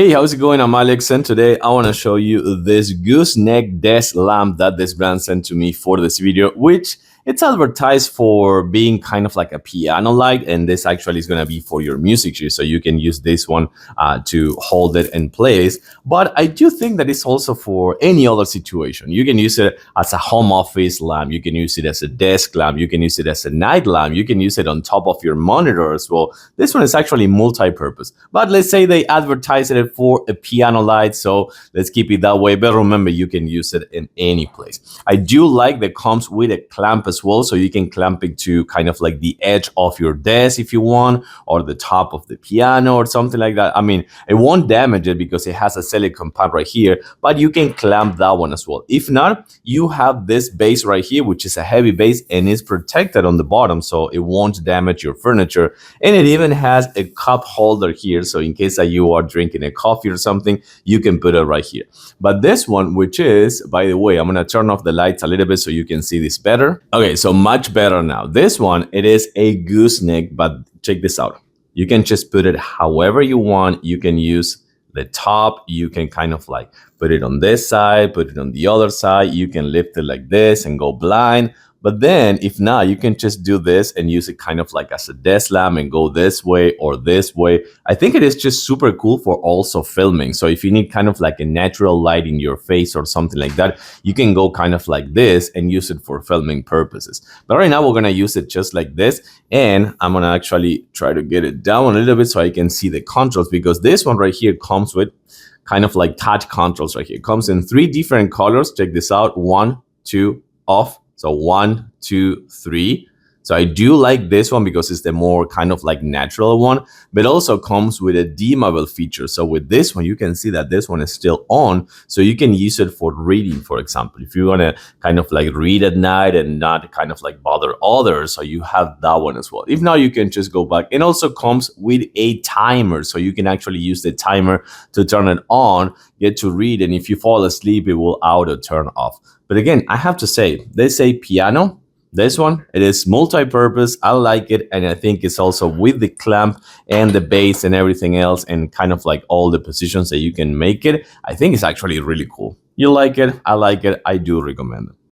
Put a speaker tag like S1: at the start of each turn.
S1: Hey, how's it going? I'm Alex, and today I want to show you this gooseneck desk lamp that this brand sent to me for this video, which it's advertised for being kind of like a piano light, and this actually is going to be for your music sheet, so you can use this one to hold it in place. But I do think that it's also for any other situation. You can use it as a home office lamp, you can use it as a desk lamp, you can use it as a night lamp, you can use it on top of your monitor as well. This one is actually multi-purpose, but let's say they advertise it for a piano light, so let's keep it that way. But remember, you can use it in any place. I do like that it comes with a clamp as well, so you can clamp it to kind of like the edge of your desk if you want, or the top of the piano or something like that. I mean, it won't damage it because it has a silicone pad right here, but you can clamp that one as well. If not, you have this base right here, which is a heavy base and is protected on the bottom, so it won't damage your furniture. And it even has a cup holder here, so in case that you are drinking a coffee or something, you can put it right here. But this one, which is, by the way, I'm gonna turn off the lights a little bit so you can see this better. Okay, so much better now. This one, it is a gooseneck, but check this out. You can just put it however you want. You can use the top, you can kind of like put it on this side, put it on the other side, you can lift it like this and go blind. But then if not, you can just do this and use it kind of like as a desk lamp and go this way or this way. I think it is just super cool for also filming. So if you need kind of like a natural light in your face or something like that, you can go kind of like this and use it for filming purposes. But right now we're gonna use it just like this, and I'm gonna actually try to get it down a little bit so I can see the controls, because this one right here comes with kind of like touch controls right here. It comes in 3 different colors. Check this out. 1, 2, off. So 1, 2, 3. So I do like this one because it's the more kind of like natural one, but also comes with a dimmable feature. So with this one, you can see that this one is still on, so you can use it for reading, for example. If you want to kind of like read at night and not kind of like bother others, so you have that one as well. If not, you can just go back. It also comes with a timer, so you can actually use the timer to turn it on, get to read, and if you fall asleep, it will auto turn off. But again, I have to say, they say piano. This one, it is multi-purpose. I like it, and I think it's also with the clamp and the base and everything else, and kind of like all the positions that you can make it. I think it's actually really cool. You like it? I like it. I do recommend it.